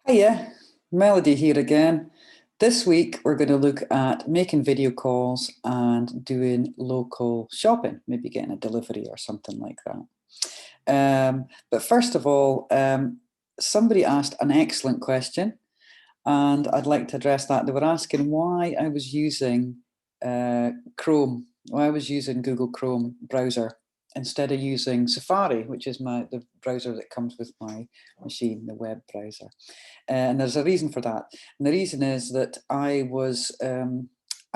Hiya, Melody here again. This week we're going to look at making video calls and doing local shopping, maybe getting a delivery or something like that. But first of all, somebody asked an excellent question and I'd like to address that. They were asking why I was using Chrome, why I was using Google Chrome browser instead of using Safari, which is the browser that comes with my machine, the web browser. And there's a reason for that. And the reason is that I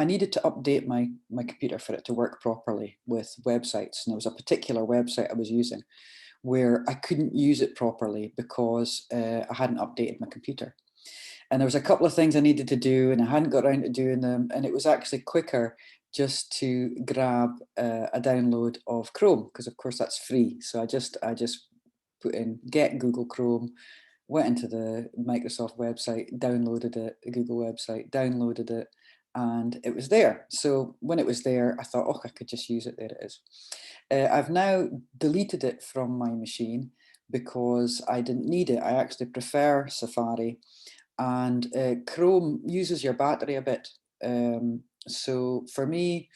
needed to update my computer for it to work properly with websites. And there was a particular website I was using where I couldn't use it properly because I hadn't updated my computer. And there was a couple of things I needed to do and I hadn't got around to doing them. And it was actually quicker just to grab a download of Chrome, because of course that's free. So I just put in get Google Chrome, went into the Microsoft website, downloaded it, the Google website, downloaded it, and it was there. So when it was there, I thought, oh, I could just use it. There it is. I've now deleted it from my machine because I didn't need it. I actually prefer Safari, and Chrome uses your battery a bit. So for me,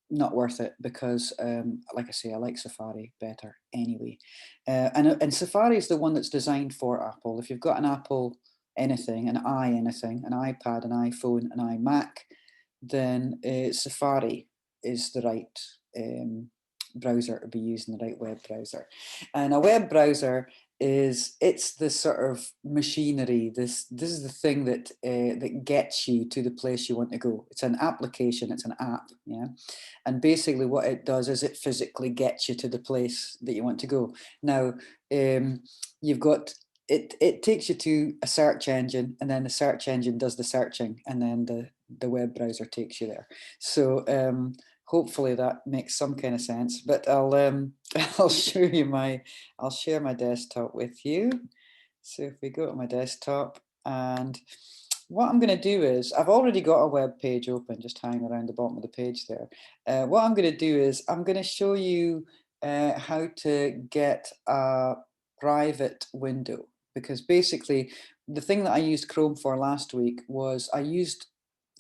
not worth it because, like I say, I like Safari better anyway. And Safari is the one that's designed for Apple. If you've got an Apple anything, an anything, an iPad, an iPhone, an iMac, then Safari is the right browser to be using, the right web browser. And a web browser it's the sort of machinery. This is the thing that that gets you to the place you want to go. It's an application. It's an app. Yeah. And basically what it does is it physically gets you to the place that you want to go. Now, you've got, it takes you to a search engine, and then the search engine does the searching, and then the web browser takes you there. So hopefully that makes some kind of sense, but I'll I'll I'll share my desktop with you. So if we go to my desktop, and what I'm going to do is, I've already got a web page open, just hanging around the bottom of the page there. What I'm going to do is, I'm going to show you how to get a private window, because basically the thing that I used Chrome for last week was I used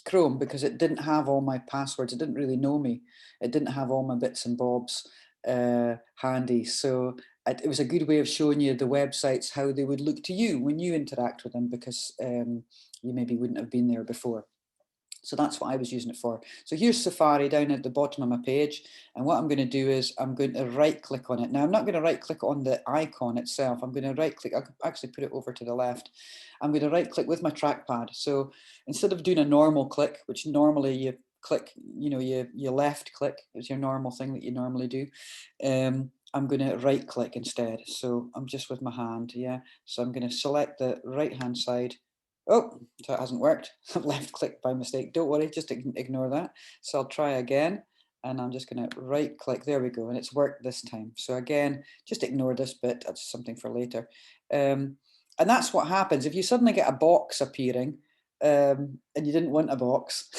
Chrome because it didn't have all my passwords. It didn't really know me. It didn't have all my bits and bobs handy. So it was a good way of showing you the websites, how they would look to you when you interact with them, because you maybe wouldn't have been there before. So that's what I was using it for. So here's Safari down at the bottom of my page. And what I'm going to do is I'm going to right click on it. Now I'm not going to right click on the icon itself. I'm going to right click, I could actually put it over to the left. I'm going to right click with my trackpad. So instead of doing a normal click, which normally you click, you left click is your normal thing that you normally do. I'm going to right click instead. So I'm just with my hand. Yeah. So I'm going to select the right hand side. Oh, that hasn't worked. Left click by mistake. Don't worry, just ignore that. So I'll try again, and I'm just going to right click. There we go, and it's worked this time. So again, just ignore this bit. That's something for later. And that's what happens if you suddenly get a box appearing, and you didn't want a box.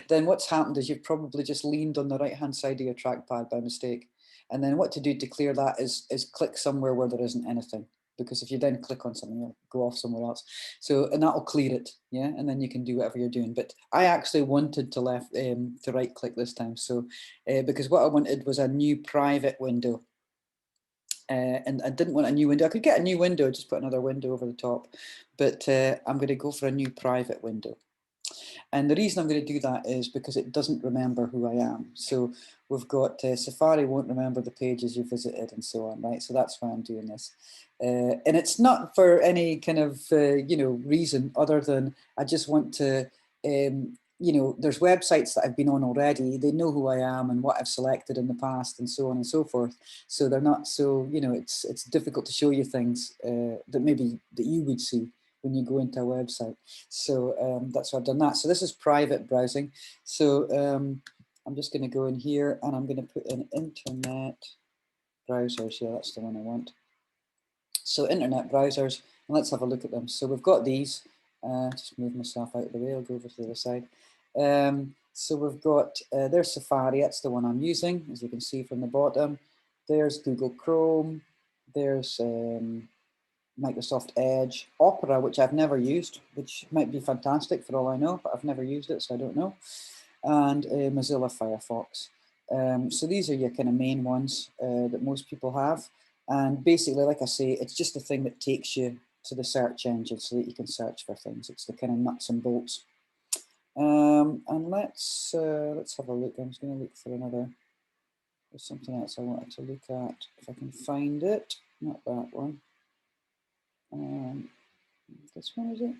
Then what's happened is you've probably just leaned on the right hand side of your trackpad by mistake. And then what to do to clear that is click somewhere where there isn't anything, because if you then click on something, you'll go off somewhere else. So, and that'll clear it, yeah, and then you can do whatever you're doing. But I actually wanted to right click this time, so because what I wanted was a new private window, and I didn't want a new window. I could get a new window, just put another window over the top, but I'm going to go for a new private window. And the reason I'm going to do that is because it doesn't remember who I am. So we've got Safari won't remember the pages you visited and so on, right? So that's why I'm doing this. And it's not for any kind of, reason other than I just want to, there's websites that I've been on already. They know who I am and what I've selected in the past and so on and so forth. So they're not so, it's difficult to show you things that you would see when you go into a website. So that's why I've done that. So this is private browsing. So I'm just going to go in here and I'm going to put in internet browsers. Yeah, that's the one I want. So internet browsers, and let's have a look at them. So we've got these. Just move myself out of the way. I'll go over to the other side. So we've got, there's Safari. That's the one I'm using, as you can see from the bottom. There's Google Chrome. There's Microsoft Edge, Opera, which I've never used, which might be fantastic for all I know, but I've never used it, so I don't know, and Mozilla Firefox. So these are your kind of main ones that most people have. And basically, like I say, it's just the thing that takes you to the search engine so that you can search for things. It's the kind of nuts and bolts. And let's have a look. I'm just going to look for another. There's something else I wanted to look at if I can find it. Not that one. This one, is it?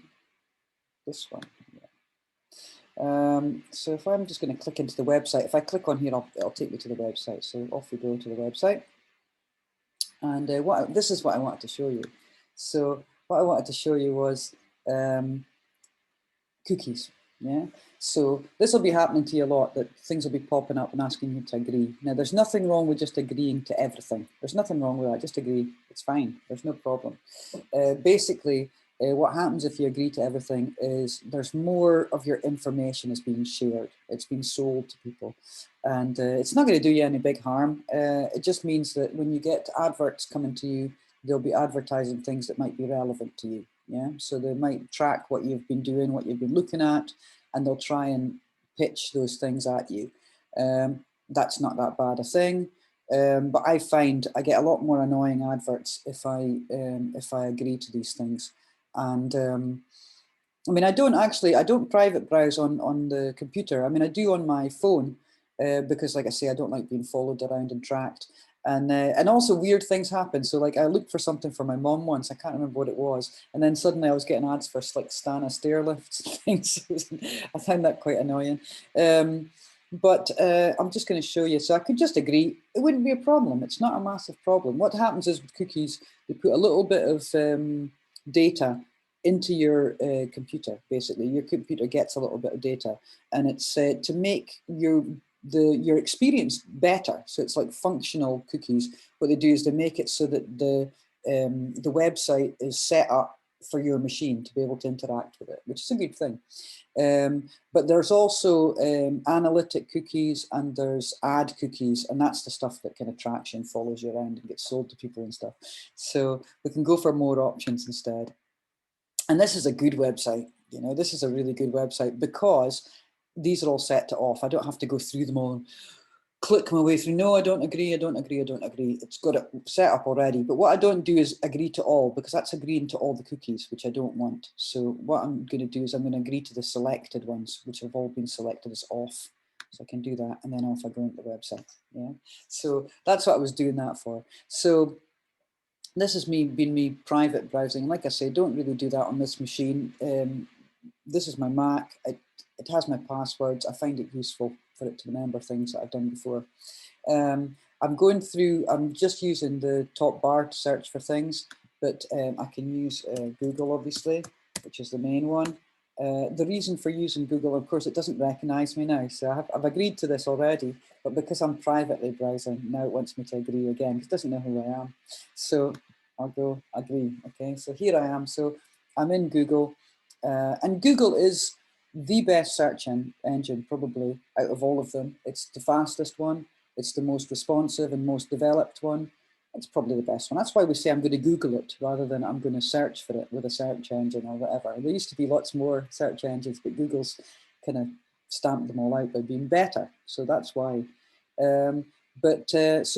This one. Yeah. So if I'm just going to click into the website, if I click on here, it'll take me to the website. So off we go to the website. And this is what I wanted to show you. So what I wanted to show you was cookies. Yeah. So this will be happening to you a lot, that things will be popping up and asking you to agree. Now, there's nothing wrong with just agreeing to everything. There's nothing wrong with that. Just agree. It's fine. There's no problem. Basically, what happens if you agree to everything is there's more of your information is being shared. It's being sold to people. And it's not going to do you any big harm. It just means that when you get adverts coming to you, they'll be advertising things that might be relevant to you. Yeah, so they might track what you've been doing, what you've been looking at, and they'll try and pitch those things at you. That's not that bad a thing, but I find I get a lot more annoying adverts if I agree to these things. And I mean, I don't private browse on the computer. I mean, I do on my phone because, like I say, I don't like being followed around and tracked. And also weird things happen. So like I looked for something for my mom once, I can't remember what it was. And then suddenly I was getting ads for like Stana stair lifts and things. I found that quite annoying. But I'm just going to show you. So I could just agree. It wouldn't be a problem. It's not a massive problem. What happens is with cookies, they put a little bit of data into your computer. Basically, your computer gets a little bit of data, and it's to make your experience better. So it's like functional cookies. What they do is they make it so that the website is set up for your machine to be able to interact with it, which is a good thing. But there's also analytic cookies and there's ad cookies, and that's the stuff that kind of tracks you and follows you around and gets sold to people and stuff. So we can go for more options instead. And this is a good website. You know, this is a really good website because these are all set to off. I don't have to go through them all and click my way through. No, I don't agree, I don't agree, I don't agree. It's got it set up already. But what I don't do is agree to all, because that's agreeing to all the cookies, which I don't want. So what I'm going to do is I'm going to agree to the selected ones, which have all been selected as off. So I can do that, and then off I go into the website. Yeah. So that's what I was doing that for. So this has been me private browsing. Like I say, don't really do that on this machine. This is my Mac. It has my passwords. I find it useful for it to remember things that I've done before. I'm just using the top bar to search for things, but I can use Google, obviously, which is the main one. The reason for using Google, of course, it doesn't recognize me now. So I've agreed to this already, but because I'm privately browsing, now it wants me to agree again, because it doesn't know who I am. So I'll go agree. Okay, so here I am. So I'm in Google, and Google is the best search engine probably out of all of them. It's the fastest one. It's the most responsive and most developed one. It's probably the best one. That's why we say I'm going to Google it rather than I'm going to search for it with a search engine or whatever. There used to be lots more search engines, but Google's kind of stamped them all out by being better. So that's why. So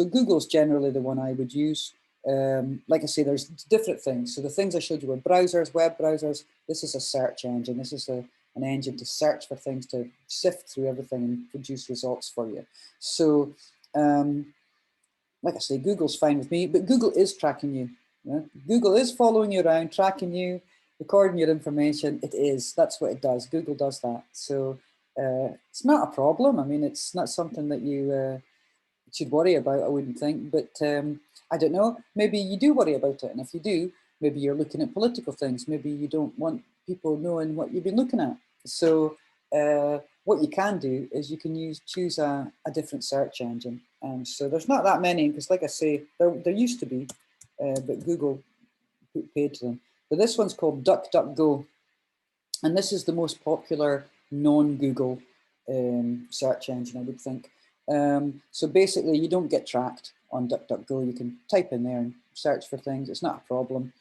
Google's generally the one I would use. Like I say, there's different things. So the things I showed you were browsers, web browsers. This is a search engine. This is an engine to search for things, to sift through everything and produce results for you. So like I say, Google's fine with me, but Google is tracking you. Yeah? Google is following you around, tracking you, recording your information. It is. That's what it does. Google does that. So it's not a problem. I mean, it's not something that you should worry about, I wouldn't think. But I don't know. Maybe you do worry about it. And if you do, maybe you're looking at political things. Maybe you don't want people knowing what you've been looking at. So what you can do is you can choose a different search engine. So there's not that many, because like I say, there used to be, but Google paid to them. But this one's called DuckDuckGo. And this is the most popular non-Google search engine, I would think. So basically, you don't get tracked on DuckDuckGo. You can type in there and search for things. It's not a problem.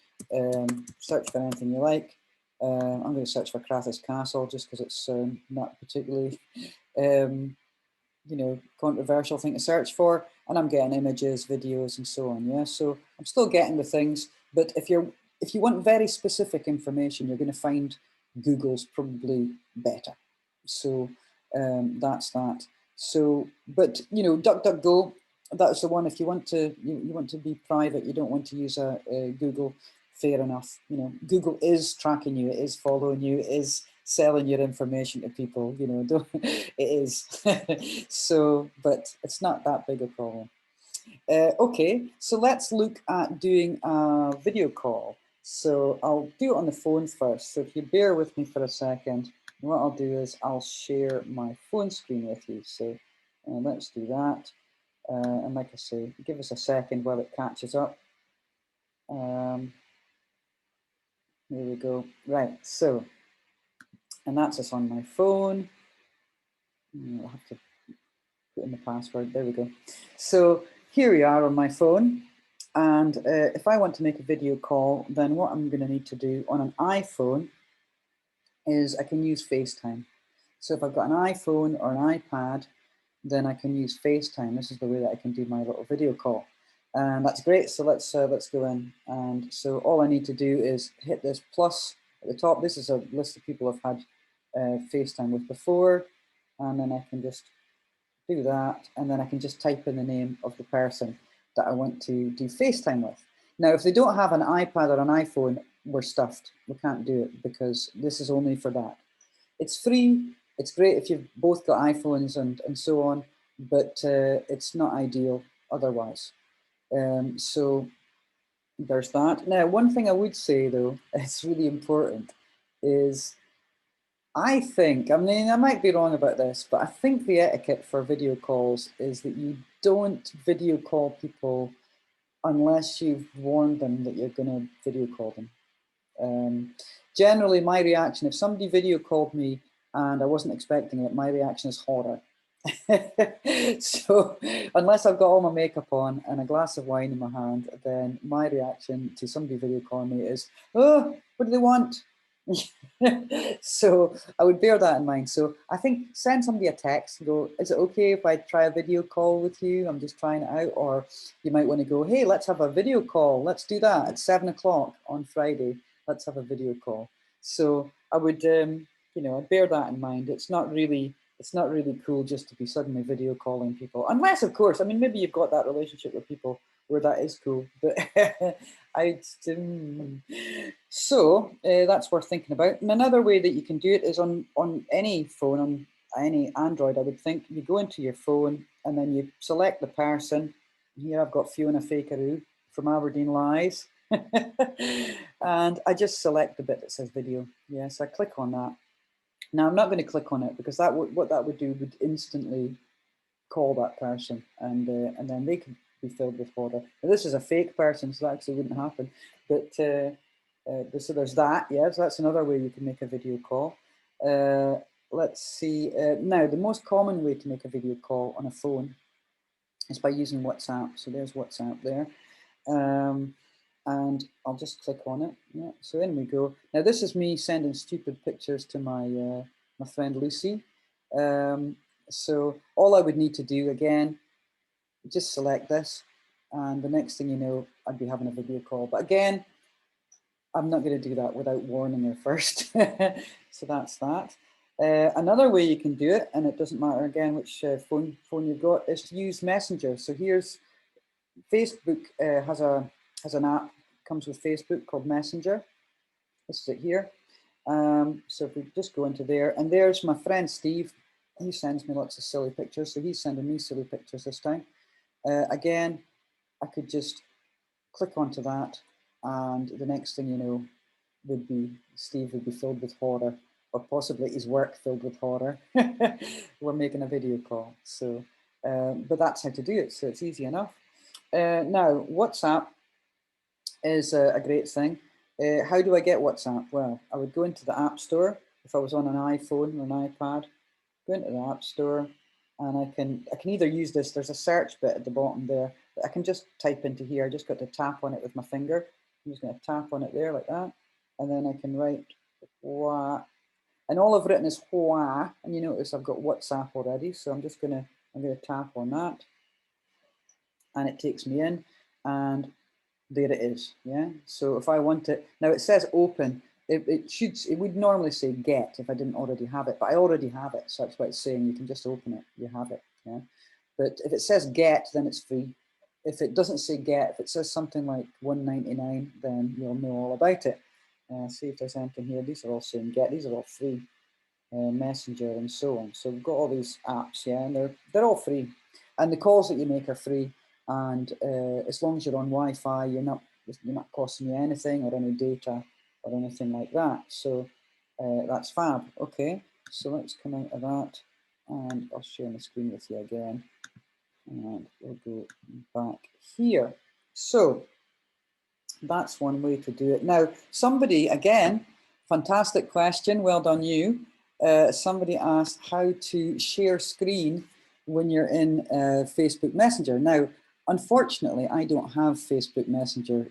Search for anything you like. I'm going to search for Crathis Castle just because it's not particularly, you know, controversial thing to search for. And I'm getting images, videos, and so on. Yeah, so I'm still getting the things. But if you want very specific information, you're going to find Google's probably better. So that's that. So, but you know, DuckDuckGo, that's the one. If you want to, you want to be private, you don't want to use a Google. Fair enough. You know, Google is tracking you, it is following you, it is selling your information to people. You know, don't, it is. So, but it's not that big a problem. Okay, so let's look at doing a video call. So I'll do it on the phone first. So if you bear with me for a second, what I'll do is I'll share my phone screen with you. So let's do that. And like I say, give us a second while it catches up. Here we go. Right, so, and that's us on my phone. I'll have to put in the password. There we go. So here we are on my phone. And if I want to make a video call, then what I'm going to need to do on an iPhone is I can use FaceTime. So if I've got an iPhone or an iPad, then I can use FaceTime. This is the way that I can do my little video call. And that's great. So let's go in. And so all I need to do is hit this plus at the top. This is a list of people I've had FaceTime with before. And then I can just do that. And then I can just type in the name of the person that I want to do FaceTime with. Now, if they don't have an iPad or an iPhone, we're stuffed. We can't do it because this is only for that. It's free. It's great if you've both got iPhones and so on, but it's not ideal otherwise. So there's that. Now, one thing I would say though, it's really important, is I think, I mean, I might be wrong about this, but I think the etiquette for video calls is that you don't video call people unless you've warned them that you're going to video call them. Generally, my reaction, if somebody video called me and I wasn't expecting it, my reaction is horror. So unless I've got all my makeup on and a glass of wine in my hand, then my reaction to somebody video calling me is, oh, what do they want? So I would bear that in mind. So I think send somebody a text and go, is it okay if I try a video call with you? I'm just trying it out. Or you might want to go, hey, let's have a video call. Let's do that at 7 o'clock on Friday. Let's have a video call. So I would, you know, I'd bear that in mind. It's not really cool just to be suddenly video calling people. Unless, of course, I mean, maybe you've got that relationship with people where that is cool, but so that's worth thinking about. And another way that you can do it is on any phone, on any Android, I would think. You go into your phone and then you select the person. Here I've got Fiona Fakeroo from Aberdeen Lies. And I just select the bit that says video. Yes, I click on that. Now I'm not going to click on it because what that would do would instantly call that person, and then they could be filled with water. Now, this is a fake person, so that actually wouldn't happen. But so there's that. Yeah, so that's another way you can make a video call. Let's see. Now, the most common way to make a video call on a phone is by using WhatsApp. So there's WhatsApp there. And I'll just click on it. Yeah, so in we go. Now this is me sending stupid pictures to my my friend Lucy. So all I would need to do again, just select this, and the next thing you know, I'd be having a video call. But again, I'm not going to do that without warning her first. So that's that. Another way you can do it, and it doesn't matter again which phone you've got, is to use Messenger. So here's Facebook has an app, comes with Facebook called Messenger. This is it here. So if we just go into there, and there's my friend Steve. He sends me lots of silly pictures, so he's sending me silly pictures this time. Again, I could just click onto that, and the next thing you know, Steve would be filled with horror, or possibly his work filled with horror. We're making a video call. So, but that's how to do it. So it's easy enough. Now, WhatsApp is a great thing. How do I get WhatsApp? Well, I would go into the App Store if I was on an iPhone or an iPad. Go into the App Store, and I can either use this. There's a search bit at the bottom there, but I can just type into here. I just got to tap on it with my finger, I'm just going to tap on it there like that. And then I can write Hua. And all I've written is Hua. And you notice I've got WhatsApp already. So I'm going to tap on that. And it takes me in. And there it is. Yeah. So if I want it, now it says open. It would normally say get if I didn't already have it, but I already have it. So that's what it's saying. You can just open it. You have it. Yeah. But if it says get, then it's free. If it doesn't say get, if it says something like 199, then you'll know all about it. See if there's anything here. These are all saying get. These are all free. Messenger and so on. So we've got all these apps, yeah, and they're all free. And the calls that you make are free. And as long as you're on Wi-Fi, you're not costing you anything or any data or anything like that. So that's fab. Okay, so let's come out of that, and I'll share my screen with you again. And we'll go back here. So that's one way to do it. Now, somebody, again, fantastic question, well done you. Somebody asked how to share screen when you're in Facebook Messenger. Now, unfortunately, I don't have Facebook Messenger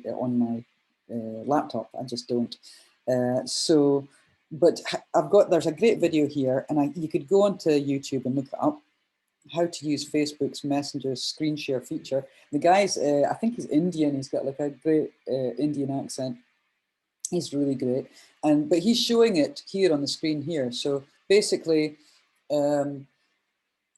on my laptop. I just don't. But there's a great video here, and you could go onto YouTube and look it up, how to use Facebook's Messenger screen share feature. The guy's, I think he's Indian. He's got like a great Indian accent. He's really great. But he's showing it here on the screen here. So basically, you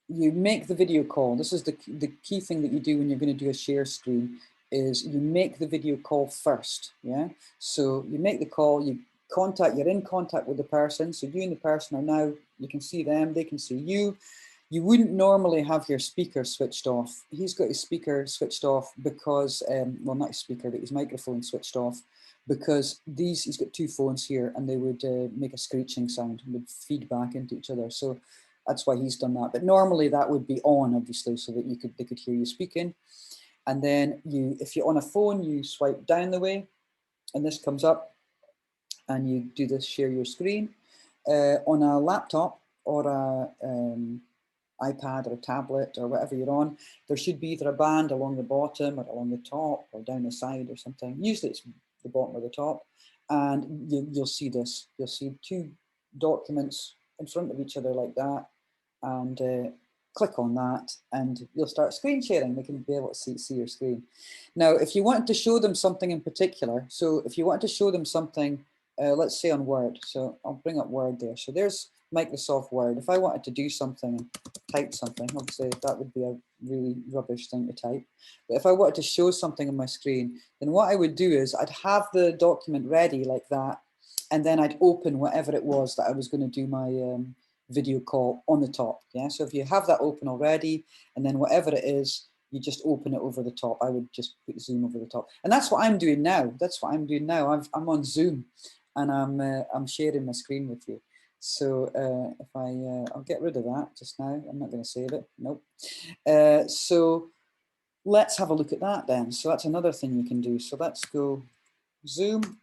make the video call. This is the key thing that you do when you're going to do a share screen, is you make the video call first. Yeah. So you make the call, you're in contact with the person. So you and the person are now, you can see them, they can see you. You wouldn't normally have your speaker switched off. He's got his speaker switched off because, well, not his speaker, but his microphone switched off, because he's got two phones here, and they would make a screeching sound and would feed back into each other. So that's why he's done that. But normally that would be on, obviously, so that they could hear you speaking. And then if you're on a phone, you swipe down the way, and this comes up, and you do this share your screen. On a laptop or a iPad or a tablet or whatever you're on, there should be either a band along the bottom or along the top or down the side or something. Usually it's the bottom or the top. And you'll see this. You'll see two documents in front of each other like that. And click on that and you'll start screen sharing. They can be able to see your screen. Now, if you wanted to show them something in particular, so if you wanted to show them something, let's say on Word. So I'll bring up Word there. So there's Microsoft Word. If I wanted to do something and type something, obviously that would be a really rubbish thing to type. But if I wanted to show something on my screen, then what I would do is I'd have the document ready like that, and then I'd open whatever it was that I was going to do my video call on the top. Yeah, so if you have that open already, and then whatever it is, you just open it over the top. I would just put Zoom over the top, and that's what I'm doing now. That's what I'm doing now. I'm on Zoom, and I'm sharing my screen with you. So if I'll get rid of that just now. I'm not going to save it. Nope. So let's have a look at that then. So that's another thing you can do. So let's go Zoom.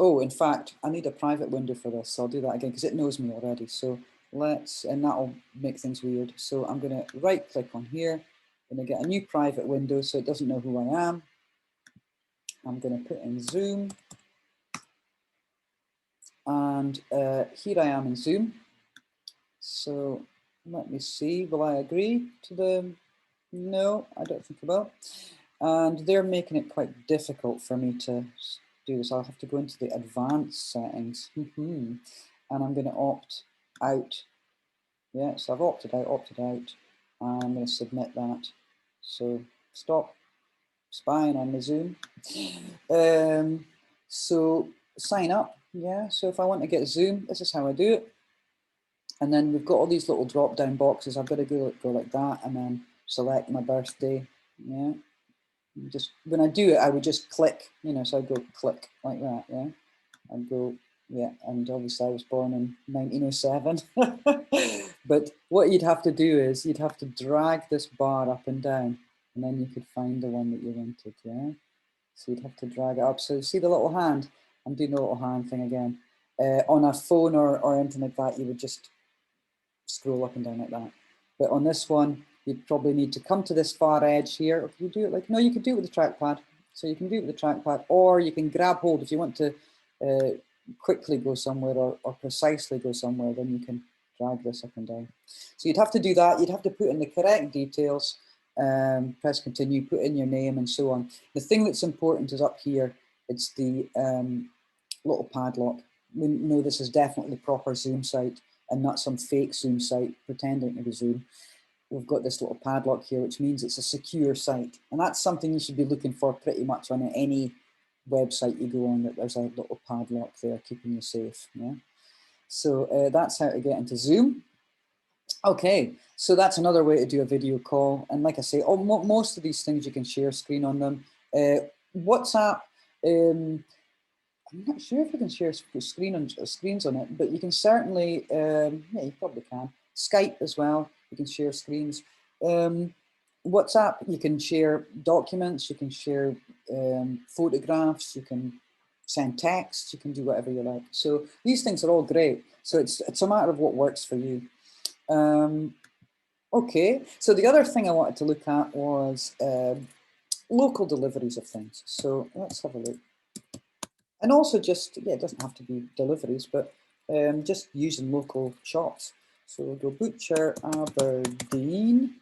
Oh, in fact, I need a private window for this. So I'll do that again because it knows me already. So and that'll make things weird. So I'm going to right click on here. I'm going to get a new private window so it doesn't know who I am. I'm going to put in Zoom. And here I am in Zoom. So let me see, will I agree to the, no, I don't think I will. And they're making it quite difficult for me to do this. I'll have to go into the advanced settings. And I'm going to opt out. Yeah, so I've opted out, and I'm going to submit that. So stop spying on the Zoom. So sign up. Yeah, so if I want to get Zoom, this is how I do it. And then we've got all these little drop down boxes. I've got to go like that and then select my birthday. Yeah. Just when I do it, I would just click, so I'd go click like that. Yeah. I'd go, yeah. And obviously I was born in 1907. But what you'd have to do is you'd have to drag this bar up and down, and then you could find the one that you wanted. Yeah. So you'd have to drag it up. So see the little hand? I'm doing the little hand thing again. On a phone or anything like that, you would just scroll up and down like that. But on this one, you'd probably need to come to this far edge here. Or could you do it like, no, you could do it with the trackpad. So you can do it with the trackpad, or you can grab hold if you want to quickly go somewhere or precisely go somewhere, then you can drag this up and down. So you'd have to do that. You'd have to put in the correct details, press continue, put in your name and so on. The thing that's important is up here, it's the little padlock. We know this is definitely the proper Zoom site and not some fake Zoom site pretending to be Zoom. We've got this little padlock here, which means it's a secure site. And that's something you should be looking for pretty much on any website you go on, that there's a little padlock there keeping you safe. Yeah. So that's how to get into Zoom. Okay, so that's another way to do a video call. And like I say, most of these things you can share screen on them. WhatsApp, I'm not sure if you can share screens on it, but you can certainly, yeah, you probably can. Skype as well, you can share screens. WhatsApp, you can share documents, you can share photographs, you can send text, you can do whatever you like. So these things are all great. So it's a matter of what works for you. Okay, so the other thing I wanted to look at was local deliveries of things. So let's have a look. And also just, yeah, it doesn't have to be deliveries, but just using local shops. So we'll go Butcher Aberdeen.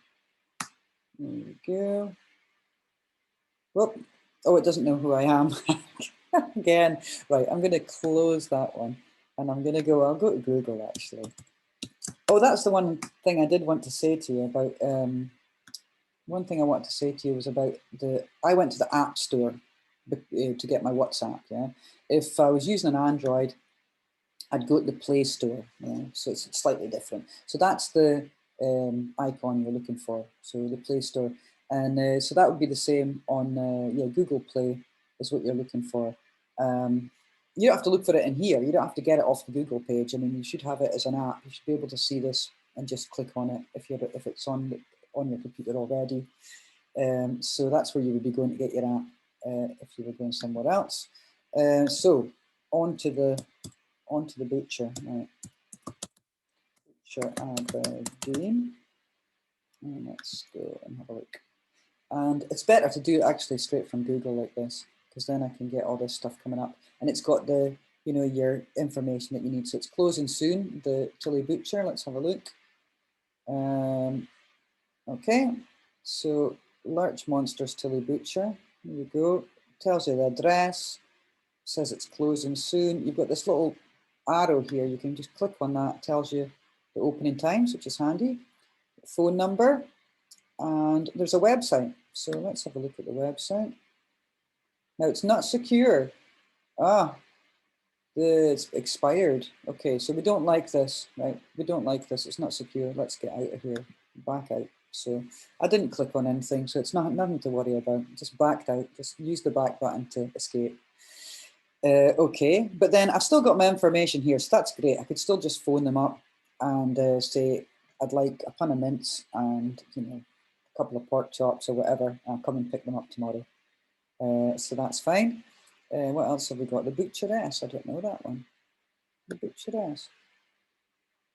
There we go. Whoop. Oh, it doesn't know who I am. Again, right, I'm going to close that one. And I'm going to go, I'll go to Google actually. Oh, that's the one thing I did want to say to you about, one thing I wanted to say to you was about I went to the App Store to get my WhatsApp, yeah. If I was using an Android, I'd go to the Play Store, yeah? So it's slightly different. So that's the icon you're looking for, so the Play Store. And so that would be the same on, yeah, Google Play is what you're looking for. You don't have to look for it in here. You don't have to get it off the Google page. I mean, you should have it as an app. You should be able to see this and just click on it if it's on your computer already. So that's where you would be going to get your app if you were going somewhere else. So onto the Butcher. Right. Butcher Aberdeen. And let's go and have a look. And it's better to do it actually straight from Google like this, because then I can get all this stuff coming up. And it's got the, you know, your information that you need. So it's closing soon, the Tilly Butcher. Let's have a look. Okay, so Lurch Monsters Tilly Butcher. Here you go. Tells you the address. Says it's closing soon. You've got this little arrow here. You can just click on that. It tells you the opening times, which is handy. Phone number. And there's a website. So let's have a look at the website. Now it's not secure. It's expired. Okay, so we don't like this, right? We don't like this. It's not secure. Let's get out of here. Back out. So I didn't click on anything, so it's nothing to worry about. Just backed out. Just use the back button to escape. Okay, but then I've still got my information here, so that's great. I could still just phone them up and say I'd like a ton of mints and, you know, a couple of pork chops or whatever. I'll come and pick them up tomorrow. So that's fine. What else have we got? The Butcheress. I don't know that one. The Butcheress.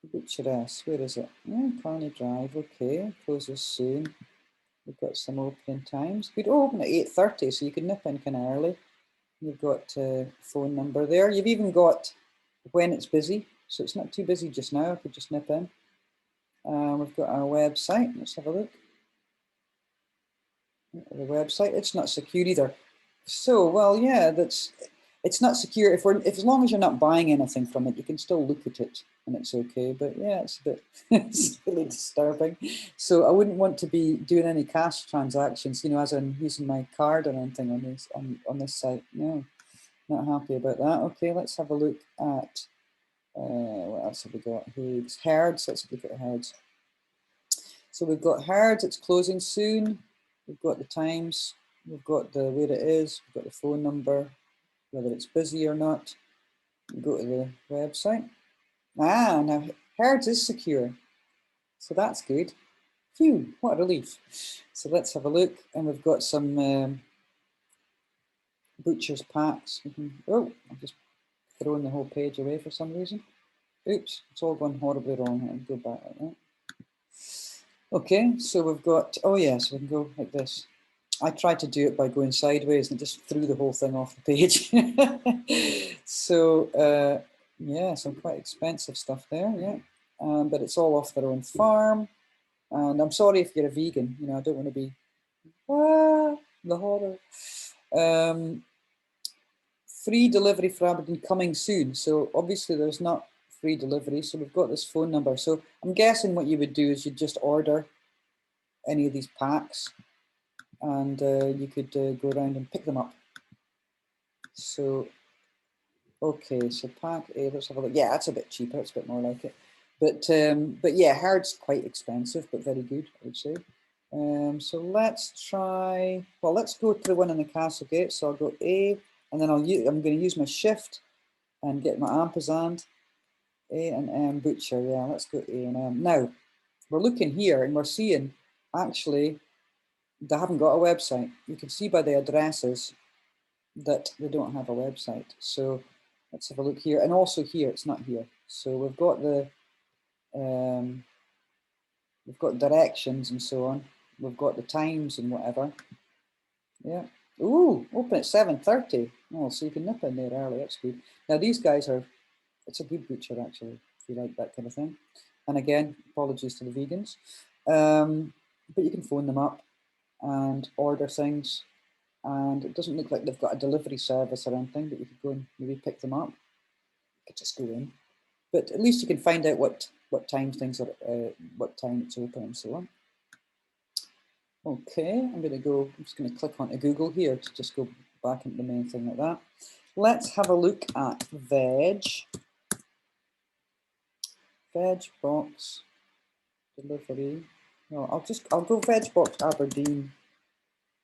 The Butcheress. Where is it? Yeah, Carney Drive. Okay, closes soon. We've got some opening times. We'd open at 8:30, so you could nip in kind of early. You've got a phone number there. You've even got when it's busy, so it's not too busy just now. I could just nip in. We've got our website. Let's have a look. The website. It's not secure either. So, well, yeah, it's not secure. If as long as you're not buying anything from it, you can still look at it and it's okay. But yeah, it's a bit it's really disturbing. So I wouldn't want to be doing any cash transactions, you know, as in using my card or anything on this site. No, not happy about that. Okay, let's have a look at what else have we got? Herds. Let's look at Herds. So we've got Herds. It's closing soon. We've got the times. We've got the where it is, we've got the phone number, whether it's busy or not. We go to the website. Now Herds is secure. So that's good. Phew, what a relief. So let's have a look. And we've got some butcher's packs. Oh, I've just thrown the whole page away for some reason. Oops, it's all gone horribly wrong. I'll go back like that. Okay, so we've got, oh yeah, so we can go like this. I tried to do it by going sideways and just threw the whole thing off the page. So yeah, some quite expensive stuff there, yeah. But it's all off their own farm. And I'm sorry if you're a vegan, you know, I don't want to be, the horror. Free delivery for Aberdeen coming soon. So obviously there's not free delivery. So we've got this phone number. So I'm guessing what you would do is you'd just order any of these packs and you could go around and pick them up. So, okay, so pack A, let's have a look. Yeah, that's a bit cheaper. It's a bit more like it. But yeah, hard's quite expensive, but very good, I would say. So let's try, well, let's go to the one in the Castlegate. So I'll go A, and then I'm going to use my shift and get my ampersand. A and M butcher, yeah, let's go A and M. Now, we're looking here and we're seeing actually they haven't got a website. You can see by the addresses that they don't have a website. So let's have a look here. And also here, it's not here. So we've got directions and so on. We've got the times and whatever. Yeah. Ooh, open at 7:30. Oh, so you can nip in there early. That's good. Now these guys are, it's a good butcher actually, if you like that kind of thing. And again, apologies to the vegans. But you can phone them up and order things. And it doesn't look like they've got a delivery service or anything, but you could go and maybe pick them up. You could just go in. But at least you can find out what times things are, what time it's open and so on. Okay, I'm just going to click onto Google here to just go back into the main thing like that. Let's have a look at veg box delivery. No, I'll go veg box Aberdeen.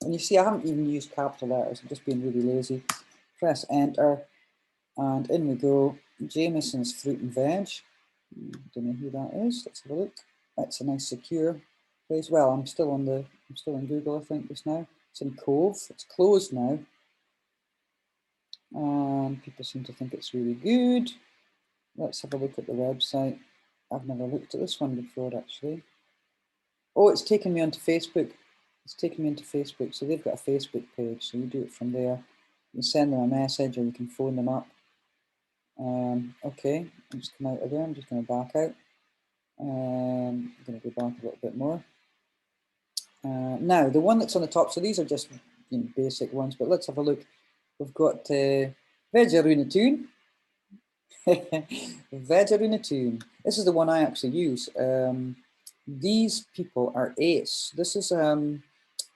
And you see, I haven't even used capital letters. I'm just being really lazy. Press enter, and in we go. Jameson's fruit and veg. Don't know who that is. Let's have a look. That's a nice secure place. Well, I'm still in Google, I think, just now. It's in Cove. It's closed now. And people seem to think it's really good. Let's have a look at the website. I've never looked at this one before, actually. Oh, it's taken me onto Facebook. It's taken me into Facebook. So they've got a Facebook page. So you do it from there. You send them a message or you can phone them up. Okay, I'm just come out of there. I'm just going to back out. I'm going to go back a little bit more. Now, the one that's on the top, so these are just basic ones, but let's have a look. We've got Vegerunatune. Vegerunatune. This is the one I actually use. These people are ace. This is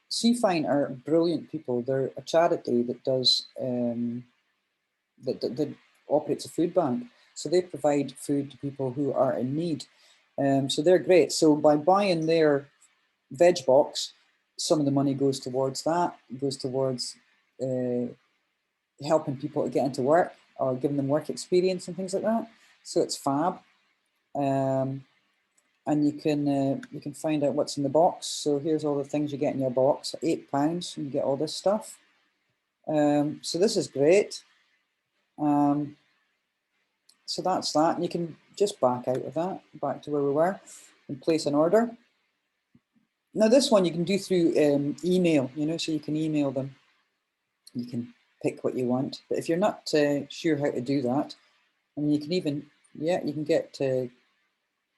Seafine are brilliant people. They're a charity that does that operates a food bank. So they provide food to people who are in need. So they're great. So by buying their veg box, some of the money goes towards that. It goes towards helping people to get into work or giving them work experience and things like that. So it's fab. And you can find out what's in the box. So here's all the things you get in your box. £8, you get all this stuff. So this is great. So that's that. And you can just back out of that, back to where we were, and place an order. Now this one you can do through email, so you can email them. You can pick what you want. But if you're not sure how to do that, and you can even, you can get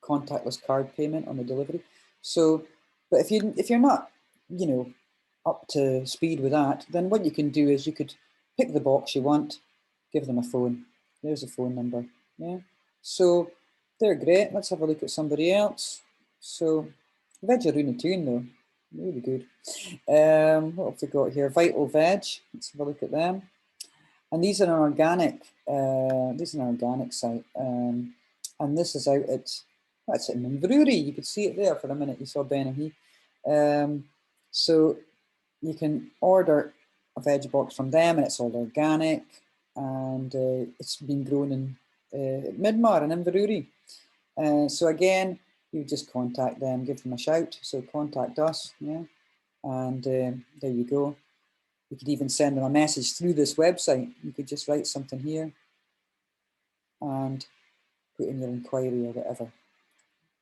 contactless card payment on the delivery. So, but if you're not, up to speed with that, then what you can do is you could pick the box you want, give them a phone. There's a phone number. Yeah. So they're great. Let's have a look at somebody else. So Vegerunatune though, really good. What have we got here? Vital Veg. Let's have a look at them. And these are an organic. This is an organic site, and this is out at. That's in Inverurie. You could see it there for a minute. You saw Benahee. So you can order a veg box from them, and it's all organic, and it's been grown in Midmar and Inverurie. So again, you just contact them, give them a shout. So contact us, yeah, and there you go. You could even send them a message through this website. You could just write something here and put in your inquiry or whatever.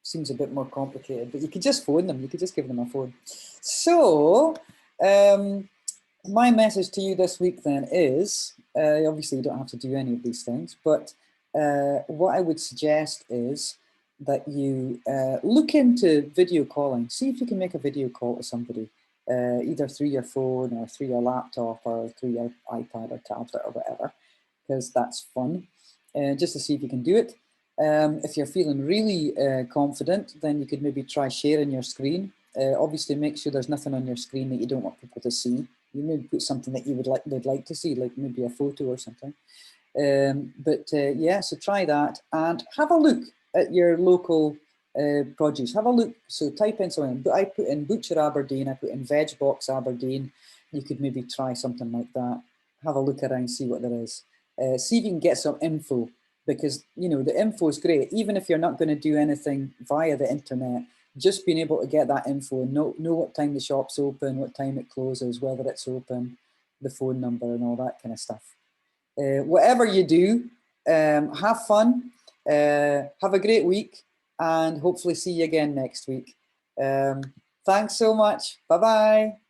Seems a bit more complicated, but you could just phone them. You could just give them a phone. So My message to you this week then is, obviously you don't have to do any of these things, but what I would suggest is that you look into video calling. See if you can make a video call to somebody, either through your phone or through your laptop or through your iPad or tablet or whatever, because that's fun, just to see if you can do it. If you're feeling really confident, then you could maybe try sharing your screen. Obviously, make sure there's nothing on your screen that you don't want people to see. You maybe put something that you would like to see, like maybe a photo or something. Yeah, so try that and have a look at your local produce. Have a look. So type in something. I put in Butcher Aberdeen. I put in Veg Box Aberdeen. You could maybe try something like that. Have a look around, see what there is. See if you can get some info, because you know the info is great. Even if you're not going to do anything via the internet, just being able to get that info and know what time the shop's open, what time it closes, whether it's open, the phone number and all that kind of stuff. Whatever you do, have fun, have a great week, and hopefully see you again next week. Thanks so much. Bye-bye.